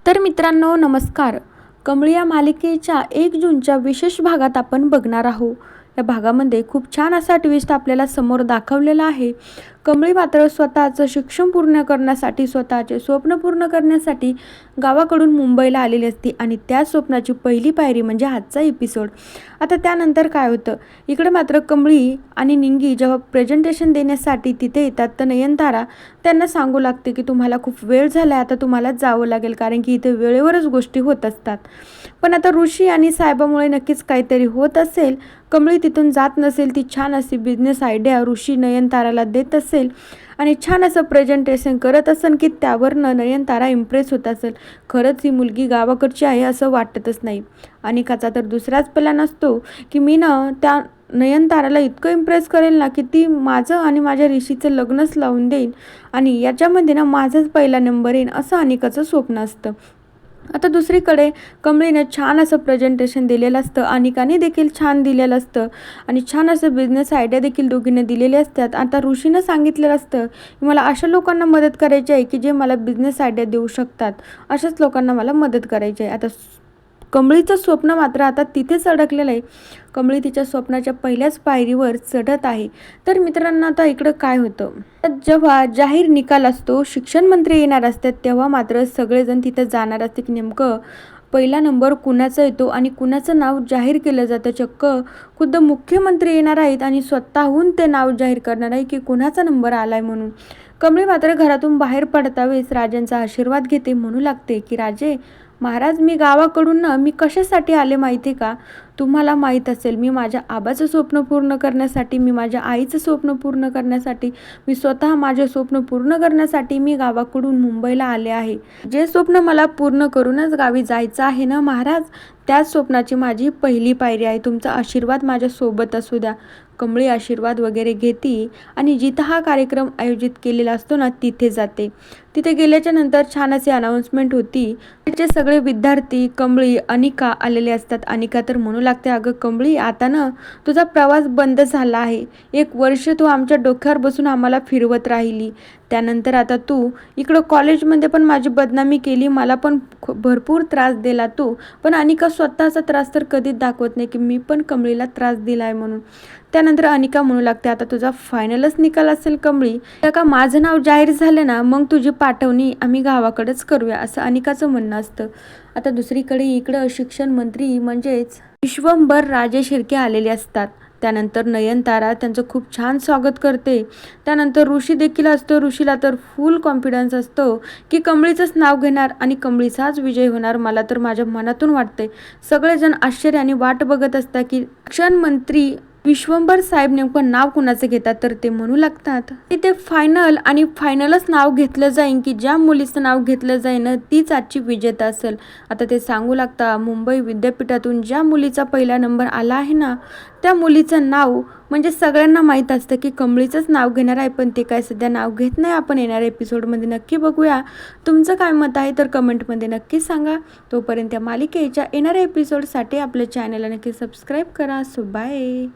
तर मित्रांनो नमस्कार. कमळ या मालिकेच्या 1 जूनच्या विशेष भागात आपण बघणार आहोत. या भागामध्ये खूप छान असा ट्विस्ट आपल्याला समोर दाखवलेला आहे. कमळी मात्र स्वतःचं शिक्षण पूर्ण करण्यासाठी, स्वतःचे स्वप्न पूर्ण करण्यासाठी गावाकडून मुंबईला आलेली असते आणि त्या स्वप्नाची पहिली पायरी म्हणजे आजचा एपिसोड. आता त्यानंतर काय होतं, इकडे मात्र कमळी आणि निंगी जेव्हा प्रेझेंटेशन देण्यासाठी तिथे येतात तर नयनतारा त्यांना सांगू लागते की तुम्हाला खूप वेळ झाला आहे, आता तुम्हाला जावं लागेल, कारण की इथे वेळेवरच गोष्टी होत असतात. पण आता ऋषी आणि साहेबामुळे नक्कीच काहीतरी होत असेल. कमळी तिथून जात नसेल, ती छान अशी बिझनेस आयडिया ऋषी नयनताराला देत असेल आणि छान असं प्रेझेंटेशन करत असेल की त्यावरनं नयनतारा इम्प्रेस होत असेल. खरंच ही मुलगी गावाकडची आहे असं वाटतच नाही. अनिकाचा तर दुसराच प्लॅन असतो की मी त्या नयनताराला इतकं इम्प्रेस करेल ना की ती माझं आणि माझ्या ऋषीचं लग्नच लावून देईल आणि याच्यामध्ये माझाच पहिला नंबर येईल, असं अनिकाचं स्वप्न असतं. आता दुसरीकडे कमळीने छान असं प्रेझेंटेशन दिलेलं असतं, अनिकाने देखील छान दिलेलं असतं आणि छान असं बिझनेस आयडिया देखील दोघींनी दिलेली असतात. आता ऋषीनं सांगितलेलं असतं की मला अशा लोकांना मदत करायची आहे की जे मला बिझनेस आयडिया देऊ शकतात, अशाच लोकांना मला मदत करायची आहे. आता कमळीचं स्वप्न मात्र आता तिथेच अडकलेलं आहे. कमळी तिच्या स्वप्नाच्या पहिल्याच पायरीवर चढत आहे. तर मित्रांनो आता इकडं काय होतं, जेव्हा जाहीर निकाल असतो, शिक्षण मंत्री येणार असतात, तेव्हा मात्र सगळेजण तिथे जाणार असते की नेमकं पहिला नंबर कुणाचा येतो आणि कुणाचं नाव जाहीर केलं जातं. चक्क खुद्द मुख्यमंत्री येणार आहेत आणि स्वतःहून ते नाव जाहीर करणार आहे की कुणाचा नंबर आलाय म्हणून. कमळी मात्र घरातून बाहेर पडता वेळेस राजांचा आशीर्वाद घेते. म्हणू लागते की राजे महाराज, मी गावाकडून मी कशासाठी आले माहिती का? तुम्हाला माहीत असेल, मी माझ्या आबाचं स्वप्न पूर्ण करण्यासाठी, मी माझ्या आईचं स्वप्न पूर्ण करण्यासाठी, मी स्वतः माझे स्वप्न पूर्ण करण्यासाठी मी गावाकडून मुंबईला आले आहे. जे स्वप्न मला पूर्ण करूनच गावी जायचं आहे ना महाराज, त्याच स्वप्नाची माझी पहिली पायरी आहे. तुमचा आशीर्वाद माझ्यासोबत असू द्या. कमळी आशीर्वाद वगैरे घेते आणि जिथं हा कार्यक्रम आयोजित केलेला असतो ना तिथे जाते. तिथे गेल्याच्या नंतर छान अशी अनाऊन्समेंट होती. तिचे सगळे विद्यार्थी, कमळी, अनिका आलेले असतात. अनिका तर म्हणू लागते, अगं कमळी, आता तुझा प्रवास बंद झाला आहे. 1 वर्ष तू आमच्या डोक्यावर बसून आम्हाला फिरवत राहिली. त्यानंतर आता तू इकडं कॉलेजमध्ये पण माझी बदनामी केली, मला पण भरपूर त्रास दिला तू. पण अनिका स्वतःचा त्रास तर कधीच दाखवत नाही की मी पण कमळीला त्रास दिला आहे म्हणून. त्यानंतर अनिका म्हणू लागते, आता तुझा फायनलच निकाल असेल कमळी, तर का माझं नाव जाहीर झालं ना, मग तुझी पाठवणी आम्ही गावाकडेच करूया, असं अनिकाचं म्हणणं असतं. आता दुसरीकडे इकडं शिक्षण मंत्री म्हणजेच विश्वंभर राजे शिर्के आलेले असतात. त्यानंतर नयनतारा त्यांचं खूप छान स्वागत करते. त्यानंतर ऋषी देखील असतो. ऋषीला तर फुल कॉन्फिडन्स असतो की कमळीचंच नाव घेणार आणि कमळीचाच विजय होणार. मला तर माझ्या मनातून वाटते. सगळेजण आश्चर्याने वाट बघत असतात की शिक्षण मंत्री विश्वंभर साहेब नेमकं नाव कुणाचं घेतात. तर ते म्हणू लागतात की ते फायनल आणि फायनलच नाव घेतलं जाईल की ज्या मुलीचं नाव घेतलं जाईल तीच आजची विजेता असेल. आता ते सांगू लागता, मुंबई विद्यापीठातून ज्या मुलीचा पहिला नंबर आला आहे ना, त्या मुलीचं नाव म्हणजे सगळ्यांना माहीत असतं की कमळीचंच नाव घेणार आहे, पण ते काय सध्या नाव घेत नाही. आपण येणाऱ्या एपिसोडमध्ये नक्की बघूया. तुमचं काय मत आहे तर कमेंटमध्ये नक्की सांगा. तोपर्यंत या मालिकेच्या येणाऱ्या एपिसोडसाठी आपल्या चॅनलला नक्की सबस्क्राईब करा. So bye.